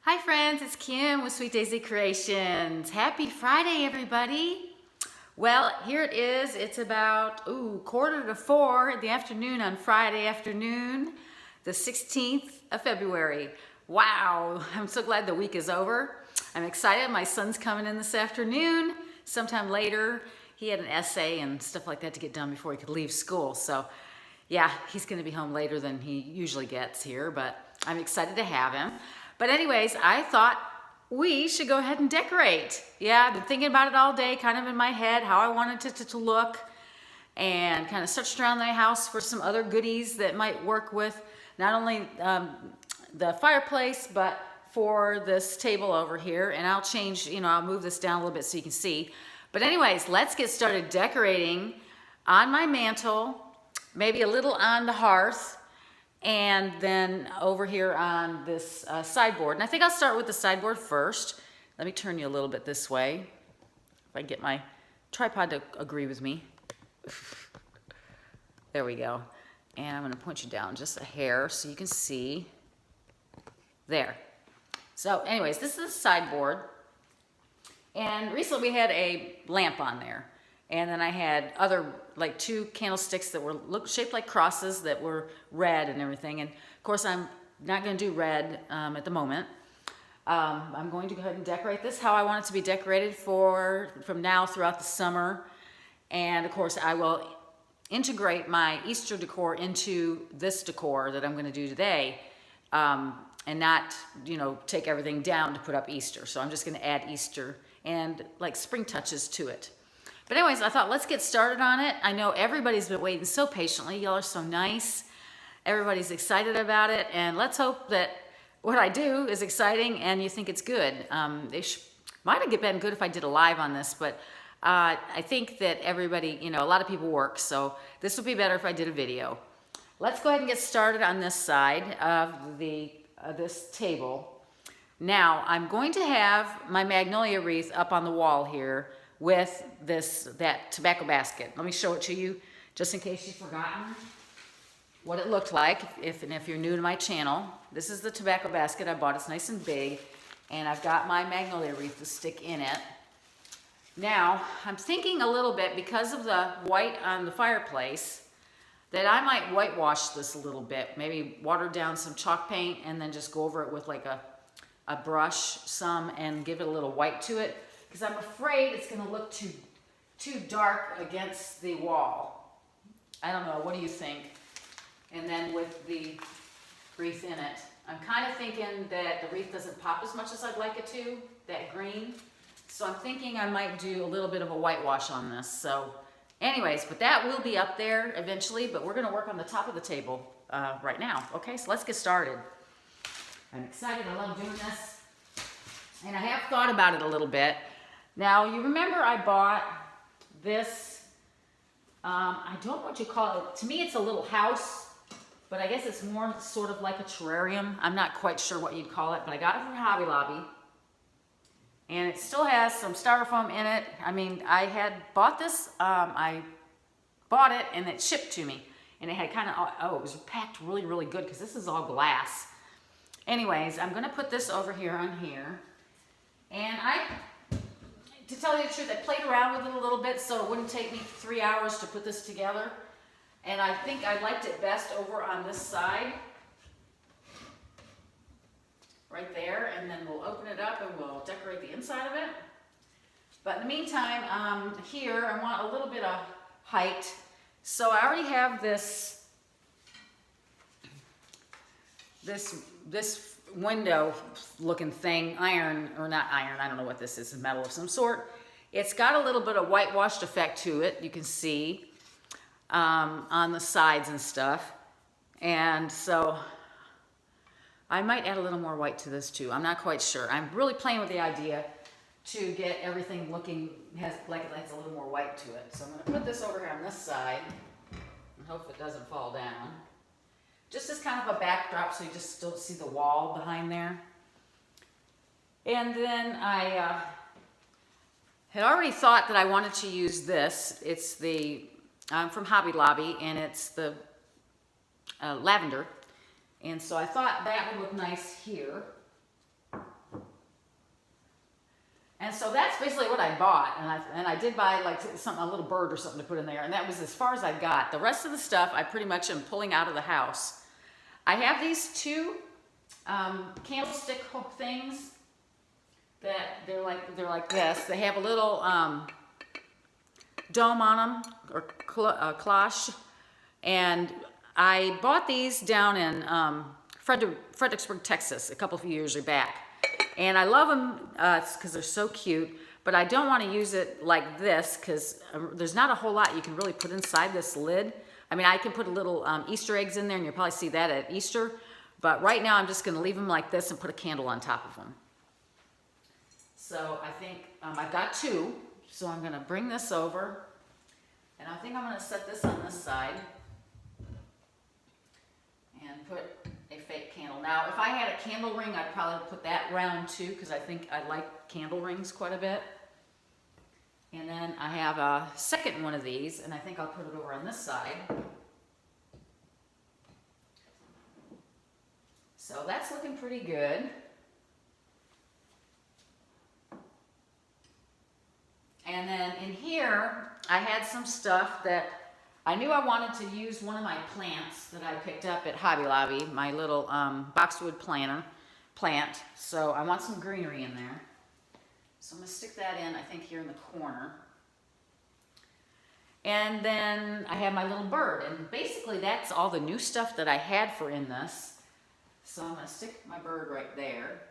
Hi friends, it's Kim with Sweet Daisy Creations. Happy Friday, everybody. Well, here it is. It's about 3:45 in the afternoon on Friday afternoon, the 16th of February. Wow, I'm so glad the week is over. I'm excited. My son's coming in this afternoon, sometime later. He had an essay and stuff like that to get done before he could leave school. So yeah, he's gonna be home later than he usually gets here, but I'm excited to have him. But anyways, I thought we should go ahead and decorate. Yeah, I've been thinking about it all day, kind of in my head, how I wanted it to look, and kind of searched around my house for some other goodies that might work with not only the fireplace, but for this table over here. And I'll change, I'll move this down a little bit so you can see. But anyways, let's get started decorating on my mantle, maybe a little on the hearth, and then over here on this sideboard. And I think I'll start with the sideboard first. Let me turn you a little bit this way, if I get my tripod to agree with me. There we go. And I'm gonna point you down just a hair so you can see. There. So anyways, this is the sideboard. And recently we had a lamp on there. And then I had other, like 2 candlesticks that were shaped like crosses that were red and everything. And of course, I'm not going to do red at the moment. I'm going to go ahead and decorate this how I want it to be decorated from now throughout the summer. And of course, I will integrate my Easter decor into this decor that I'm going to do today. And not, take everything down to put up Easter. So I'm just going to add Easter and like spring touches to it. But anyways, I thought let's get started on it. I know everybody's been waiting so patiently. Y'all are so nice. Everybody's excited about it. And let's hope that what I do is exciting and you think it's good. Might have been good if I did a live on this, but I think that everybody, a lot of people work. So this would be better if I did a video. Let's go ahead and get started on this side of this table. Now, I'm going to have my magnolia wreath up on the wall here with that tobacco basket. Let me show it to you just in case you've forgotten what it looked like if you're new to my channel. This is the tobacco basket I bought. It's nice and big, and I've got my magnolia wreath to stick in it. Now, I'm thinking a little bit, because of the white on the fireplace, that I might whitewash this a little bit. Maybe water down some chalk paint and then just go over it with like a brush and give it a little white to it. Because I'm afraid it's going to look too dark against the wall. I don't know. What do you think? And then with the wreath in it, I'm kind of thinking that the wreath doesn't pop as much as I'd like it to, that green. So I'm thinking I might do a little bit of a whitewash on this. So anyways, but that will be up there eventually, but we're going to work on the top of the table right now. Okay, so let's get started. I'm excited. I love doing this. And I have thought about it a little bit. Now, you remember I bought this, I don't know what you call it. To me, it's a little house, but I guess it's more sort of like a terrarium. I'm not quite sure what you'd call it, but I got it from Hobby Lobby. And it still has some styrofoam in it. I mean, I had bought this, I bought it and it shipped to me. And it had kind of, it was packed really, really good because this is all glass. Anyways, I'm going to put this over here on here. And to tell you the truth, I played around with it a little bit so it wouldn't take me 3 hours to put this together. And I think I liked it best over on this side. Right there. And then we'll open it up and we'll decorate the inside of it. But in the meantime, here I want a little bit of height. So I already have this window looking thing, iron, or not iron, I don't know what this is, metal of some sort. It's got a little bit of whitewashed effect to it, you can see on the sides and stuff. And so I might add a little more white to this too. I'm not quite sure. I'm really playing with the idea to get everything looking like it has a little more white to it. So I'm going to put this over here on this side and hope it doesn't fall down. Just as kind of a backdrop so you just still see the wall behind there. And then I had already thought that I wanted to use this. It's from Hobby Lobby, and it's the lavender. And so I thought that would look nice here. And so that's basically what I bought. And I did buy like a little bird or something to put in there. And that was as far as I got. The rest of the stuff I pretty much am pulling out of the house. I have these two candlestick things that they're like this. They have a little dome on them, or cloche. And I bought these down in Fredericksburg, Texas, a couple of years back. And I love them because they're so cute, but I don't want to use it like this because there's not a whole lot you can really put inside this lid. I mean, I can put a little Easter eggs in there, and you'll probably see that at Easter. But right now, I'm just going to leave them like this and put a candle on top of them. So I think I've got two. So I'm going to bring this over, and I think I'm going to set this on this side and put a fake candle. Now, if I had a candle ring, I'd probably put that round too, because I think I like candle rings quite a bit. And then I have a second one of these, and I think I'll put it over on this side. So that's looking pretty good. And then in here, I had some stuff that I knew I wanted to use one of my plants that I picked up at Hobby Lobby, my little boxwood plant. So I want some greenery in there. So I'm going to stick that in, I think, here in the corner. And then I have my little bird. And basically, that's all the new stuff that I had for in this. So I'm going to stick my bird right there.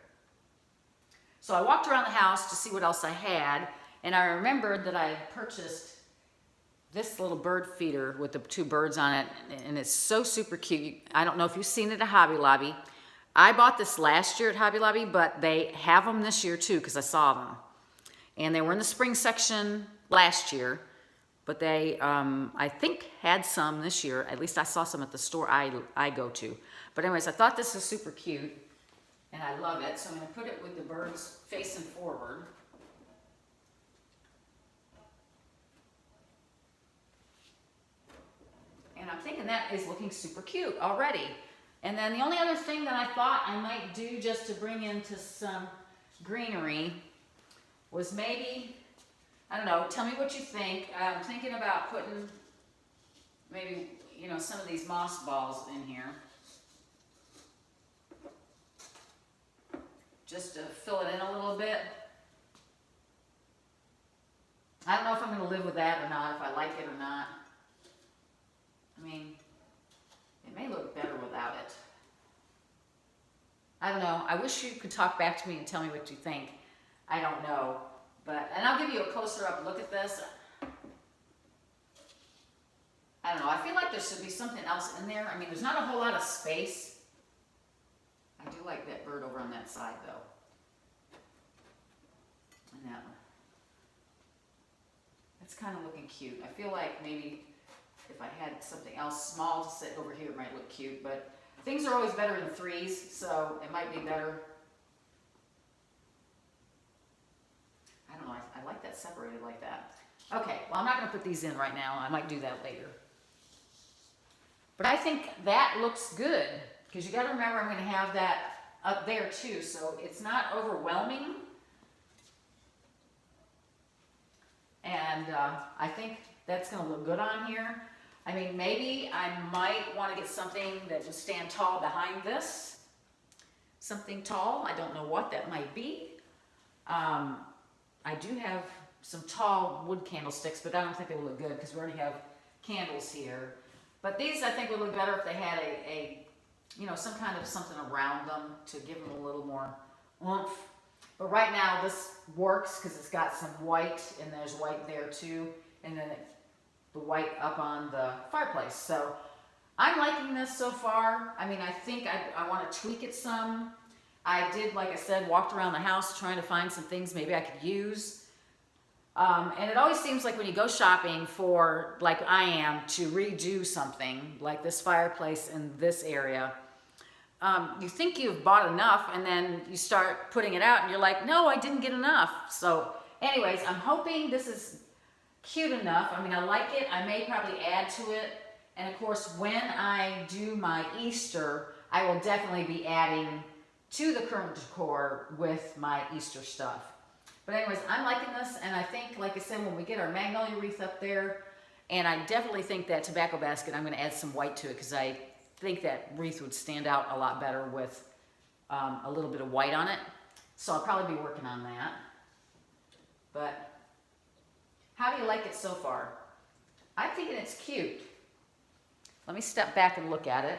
So I walked around the house to see what else I had. And I remembered that I purchased this little bird feeder with the two birds on it, and it's so super cute. I don't know if you've seen it at Hobby Lobby. I bought this last year at Hobby Lobby, but they have them this year too because I saw them. And they were in the spring section last year, but they, I think, had some this year. At least I saw some at the store I go to. But anyways, I thought this was super cute, and I love it. So I'm going to put it with the birds facing forward. And I'm thinking that is looking super cute already. And then the only other thing that I thought I might do just to bring into some greenery was maybe, I don't know, tell me what you think. I'm thinking about putting maybe, you know, some of these moss balls in here. Just to fill it in a little bit. I don't know if I'm going to live with that or not, if I like it or not. I mean, it may look better without it. I don't know. I wish you could talk back to me and tell me what you think. I don't know. And I'll give you a closer up look at this. I don't know. I feel like there should be something else in there. I mean, there's not a whole lot of space. I do like that bird over on that side, though. And that one. It's kind of looking cute. I feel like maybe if I had something else small to sit over here, it might look cute, but things are always better in threes, so it might be better. I don't know, I like that separated like that. Okay, well, I'm not going to put these in right now. I might do that later. But I think that looks good, because you got to remember I'm going to have that up there too, so it's not overwhelming. And I think that's going to look good on here. I mean, maybe I might want to get something that will stand tall behind this. Something tall. I don't know what that might be. I do have some tall wood candlesticks, but I don't think they will look good because we already have candles here. But these, I think, would look better if they had you know, some kind of something around them to give them a little more oomph. But right now, this works because it's got some white, and there's white there too, and then the white up on the fireplace. So I'm liking this so far. I mean, I think I want to tweak it some. I did, like I said, walked around the house trying to find some things maybe I could use. And it always seems like when you go shopping for, like I am, to redo something, like this fireplace in this area, you think you've bought enough, and then you start putting it out, and you're like, no, I didn't get enough. So anyways, I'm hoping this is cute enough. I mean, I like it. I may probably add to it. And of course, when I do my Easter, I will definitely be adding to the current decor with my Easter stuff. But anyways, I'm liking this, and I think, like I said, when we get our magnolia wreath up there, and I definitely think that tobacco basket, I'm gonna add some white to it, because I think that wreath would stand out a lot better with a little bit of white on it. So I'll probably be working on that. But how do you like it so far? I'm thinking it's cute. Let me step back and look at it.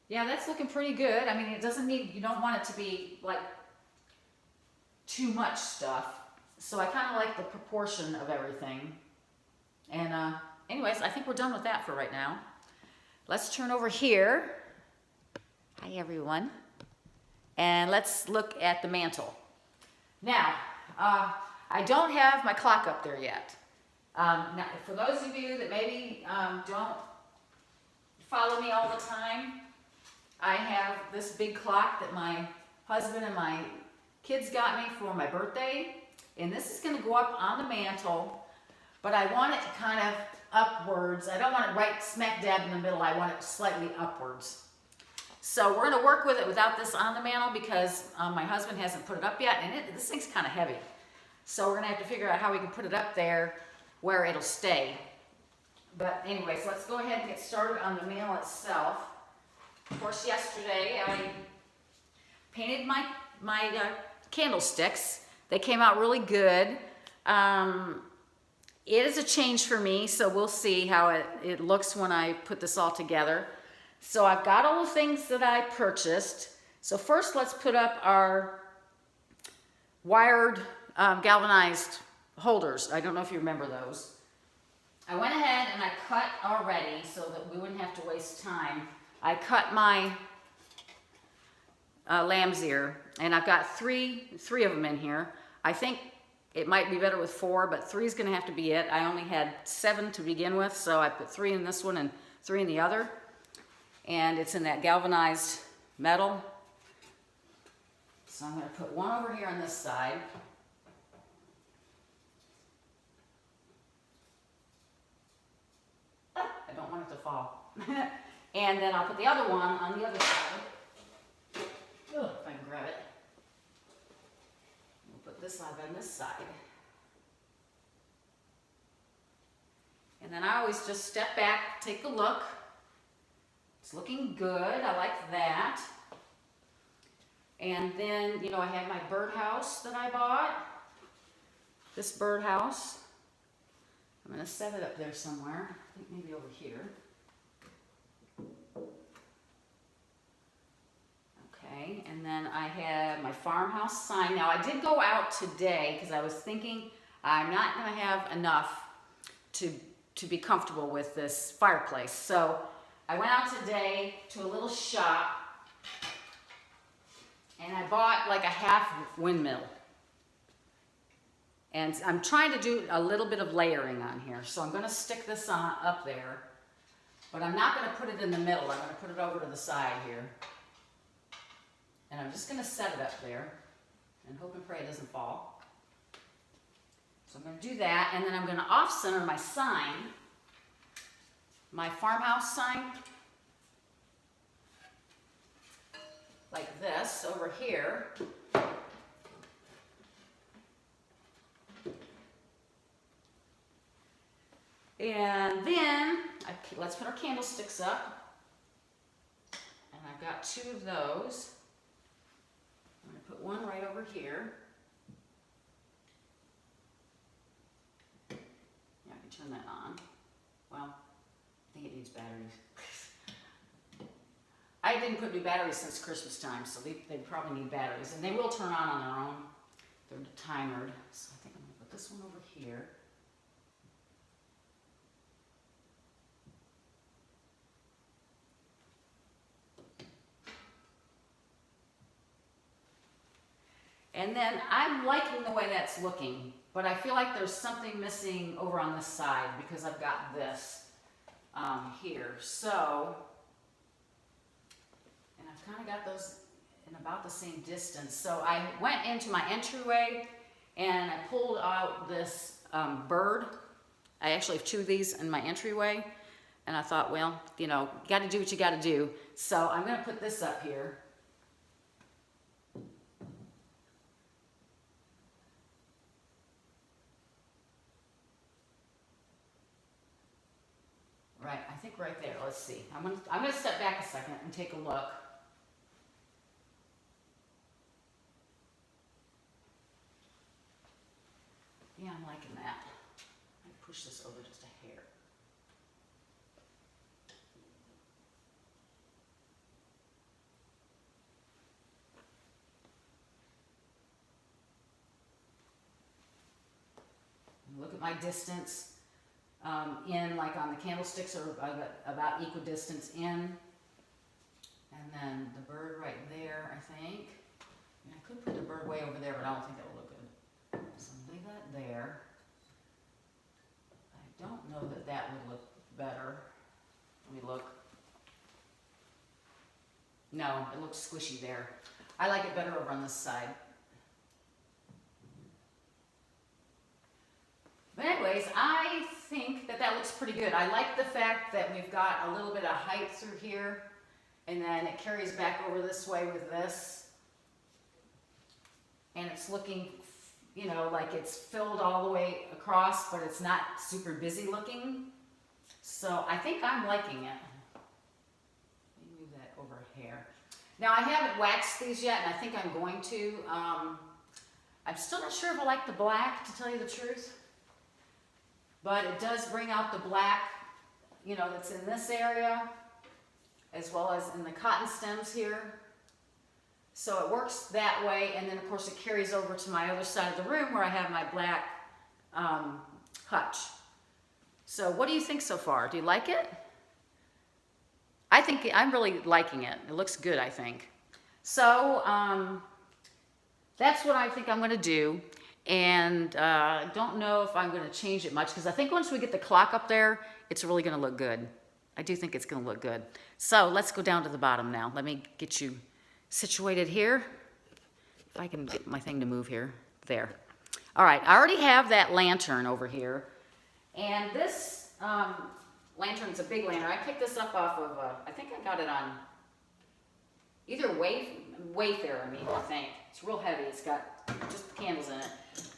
Yeah, that's looking pretty good. I mean, it doesn't need, you don't want it to be like too much stuff. So I kind of like the proportion of everything. And anyways, I think we're done with that for right now. Let's turn over here. Hi, everyone. And let's look at the mantle. Now, I don't have my clock up there yet. Now, for those of you that maybe don't follow me all the time, I have this big clock that my husband and my kids got me for my birthday. And this is going to go up on the mantle, but I want it kind of upwards. I don't want it right smack dab in the middle. I want it slightly upwards. So we're going to work with it without this on the mantle because my husband hasn't put it up yet, and this thing's kind of heavy. So we're going to have to figure out how we can put it up there where it'll stay. But anyways, let's go ahead and get started on the mantle itself. Of course, yesterday I painted my candlesticks. They came out really good. It is a change for me, so we'll see how it looks when I put this all together. So I've got all the things that I purchased. So first let's put up our wired galvanized holders. I don't know if you remember those. I went ahead and I cut already so that we wouldn't have to waste time. I cut my lamb's ear, and I've got three of them in here. I think it might be better with 4, but 3 is going to have to be it. I only had 7 to begin with, so I put 3 in this one and 3 in the other. And it's in that galvanized metal. So I'm going to put one over here on this side. I don't want it to fall. And then I'll put the other one on the other side. Ugh, if I can grab it. We'll put this on this side. And then I always just step back, take a look. It's looking good. I like that. And then, you know, I have my birdhouse that I bought. This birdhouse. I'm going to set it up there somewhere. I think maybe over here. Okay, and then I have my farmhouse sign. Now, I did go out today because I was thinking I'm not going to have enough to be comfortable with this fireplace. So I went out today to a little shop and I bought like a half windmill. And I'm trying to do a little bit of layering on here. So I'm going to stick this on up there, but I'm not going to put it in the middle. I'm going to put it over to the side here. And I'm just going to set it up there and hope and pray it doesn't fall. So I'm going to do that, and then I'm going to off-center my sign, my farmhouse sign, like this over here. And then, let's put our candlesticks up. And I've got 2 of those. I'm going to put one right over here. Yeah, I can turn that on. Well, I think it needs batteries. I didn't put new batteries since Christmas time, so they probably need batteries. And they will turn on their own. They're timered. So I think I'm going to put this one over here. And then I'm liking the way that's looking, but I feel like there's something missing over on this side because I've got this here. So, and I've kind of got those in about the same distance. So I went into my entryway and I pulled out this bird. I actually have 2 of these in my entryway. And I thought, well, you know, you got to do what you got to do. So I'm going to put this up here. right there. Let's see. I'm gonna step back a second and take a look. Yeah, I'm liking that. I push this over just a hair. Look at my distance in, like on the candlesticks are about equidistance in. And then the bird right there, I think. I could put the bird way over there, but I don't think that will look good. So leave that there. I don't know that that would look better. Let me look. No, it looks squishy there. I like it better over on this side. But anyways, I think that that looks pretty good. I like the fact that we've got a little bit of height through here, and then it carries back over this way with this. And it's looking, you know, like it's filled all the way across, but it's not super busy looking. So I think I'm liking it. Let me move that over here. Now I haven't waxed these yet, and I think I'm going to. I'm still not sure if I like the black, to tell you the truth. But it does bring out the black, you know, that's in this area, as well as in the cotton stems here. So it works that way, and then of course it carries over to my other side of the room where I have my black hutch. So what do you think so far? Do you like it? I think I'm really liking it. It looks good, I think. So that's what I think I'm going to do. And I don't know if I'm going to change it much, because I think once we get the clock up there, it's really going to look good. I do think it's going to look good. So let's go down to the bottom now. Let me get you situated here. If I can get my thing to move here. There. All right, I already have that lantern over here. And this lantern's a big lantern. I picked this up off of, I think I got it on either Wayfair, I think. It's real heavy. It's got just the candles in it.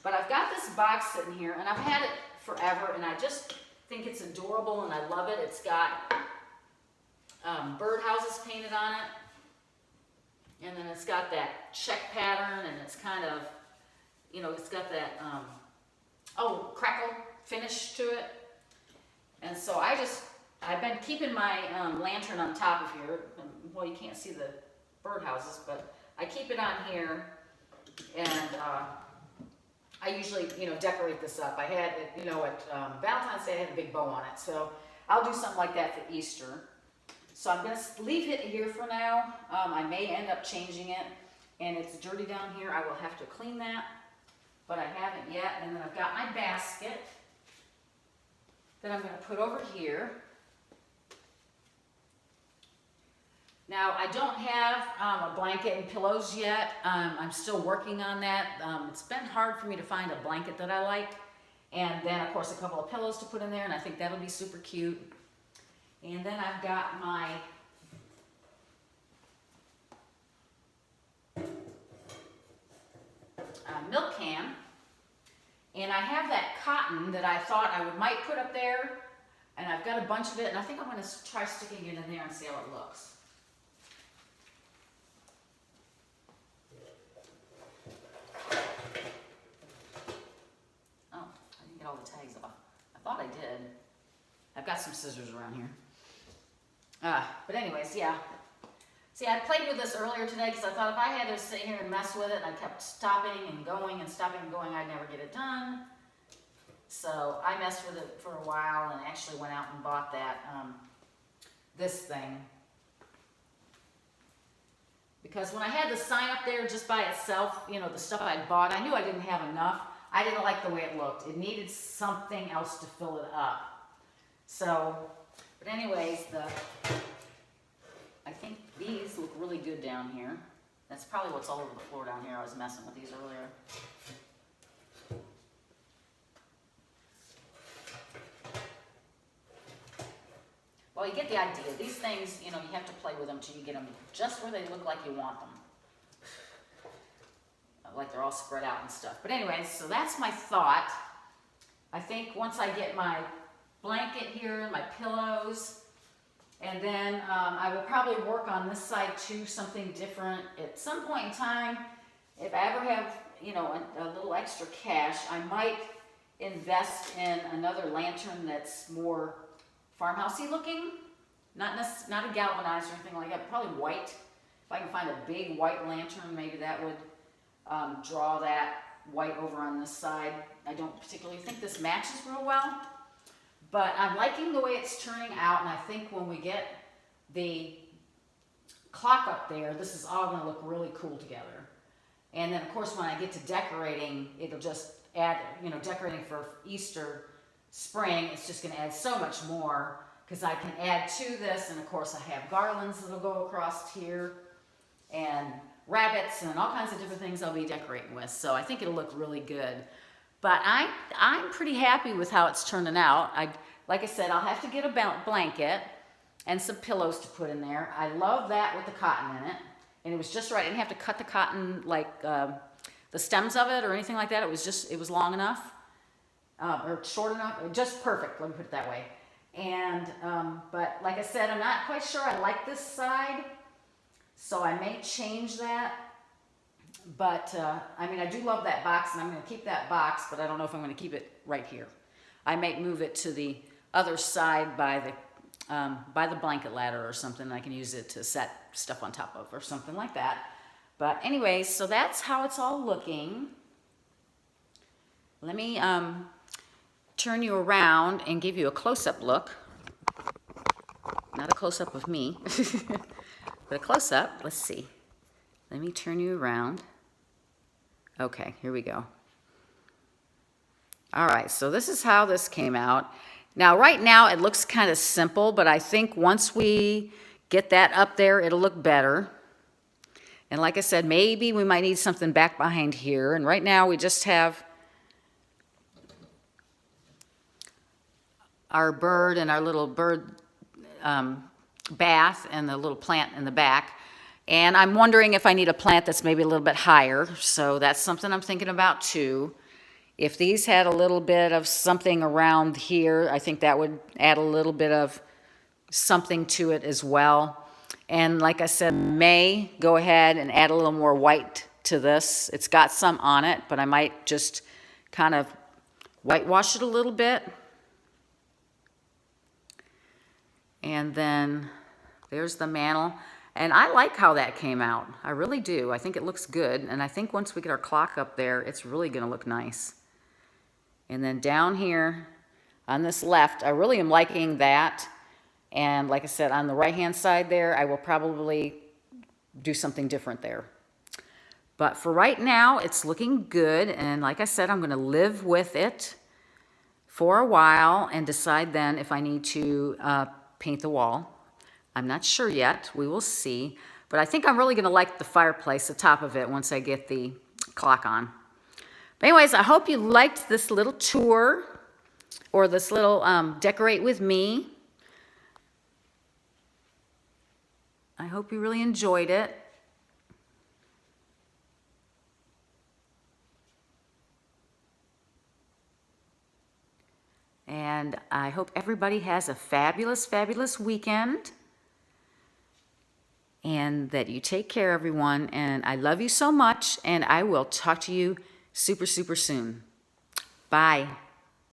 But I've got this box sitting here, and I've had it forever, and I just think it's adorable, and I love it. It's got birdhouses painted on it, and then it's got that check pattern, and it's kind of, you know, it's got that, crackle finish to it. And so I've been keeping my lantern on top of here. Well, you can't see the birdhouses, but I keep it on here, and I usually, you know, decorate this up. I had it, you know, at Valentine's Day, I had a big bow on it, so I'll do something like that for Easter. So I'm going to leave it here for now. I may end up changing it, and it's dirty down here. I will have to clean that, but I haven't yet. And then I've got my basket that I'm going to put over here. Now, I don't have a blanket and pillows yet. I'm still working on that. It's been hard for me to find a blanket that I like. And then, of course, a couple of pillows to put in there, and I think that'll be super cute. And then I've got my milk can. And I have that cotton that I thought I might put up there. And I've got a bunch of it, and I think I'm going to try sticking it in there and see how it looks. All the tags off. I thought I did. I've got some scissors around here. But anyways, yeah. See, I played with this earlier today because I thought if I had to sit here and mess with it and I kept stopping and going and stopping and going, I'd never get it done. So I messed with it for a while and actually went out and bought that, this thing. Because when I had the sign up there just by itself, you know, the stuff I'd bought, I knew I didn't have enough. I didn't like the way it looked. It needed something else to fill it up. So, but anyways, I think these look really good down here. That's probably what's all over the floor down here. I was messing with these earlier. Well, you get the idea. These things, you know, you have to play with them till you get them just where they look like you want them. Like they're all spread out and stuff. But anyways, so that's my thought. I think once I get my blanket here, my pillows, And then I will probably work on this side too, something different. At some point in time, if I ever have, you know, a little extra cash, I might invest in another lantern that's more farmhousey looking. Not a galvanized or anything like that, probably white. If I can find a big white lantern, maybe that would draw that white over on this side. I don't particularly think this matches real well, but I'm liking the way it's turning out, and I think when we get the clock up there, this is all gonna look really cool together. And then of course when I get to decorating, it'll just add, you know, decorating for Easter, spring, it's just gonna add so much more, because I can add to this, and of course I have garlands that'll go across here, and rabbits and all kinds of different things I'll be decorating with. So I think it'll look really good. But I'm pretty happy with how it's turning out. Like I said, I'll have to get a blanket and some pillows to put in there. I love that with the cotton in it. And it was just right. I didn't have to cut the cotton, like the stems of it or anything like that. It was long enough, or short enough, just perfect, let me put it that way. And, but like I said, I'm not quite sure I like this side, so I may change that. But, I mean, I do love that box, and I'm going to keep that box, but I don't know if I'm going to keep it right here. I may move it to the other side by the blanket ladder or something. I can use it to set stuff on top of or something like that. But anyways, so that's how it's all looking. Let me turn you around and give you a close-up look. Not a close-up of me, but a close-up. Let's see. Let me turn you around. Okay, here we go. All right, so this is how this came out. Now, right now, it looks kind of simple, but I think once we get that up there, it'll look better. And like I said, maybe we might need something back behind here. And right now, we just have our bird and our little bird bath and the little plant in the back. And I'm wondering if I need a plant that's maybe a little bit higher. So that's something I'm thinking about too. If these had a little bit of something around here, I think that would add a little bit of something to it as well. And like I said, may go ahead and add a little more white to this. It's got some on it, but I might just kind of whitewash it a little bit. And then there's the mantle. And I like how that came out. I really do. I think it looks good. And I think once we get our clock up there, it's really going to look nice. And then down here on this left, I really am liking that. And like I said, on the right-hand side there, I will probably do something different there. But for right now, it's looking good. And like I said, I'm going to live with it for a while and decide then if I need to paint the wall. I'm not sure yet. We will see. But I think I'm really going to like the fireplace, the top of it, once I get the clock on. But anyways, I hope you liked this little tour or this little decorate with me. I hope you really enjoyed it. And I hope everybody has a fabulous, fabulous weekend. And that you take care, everyone. And I love you so much. And I will talk to you super, super soon. Bye.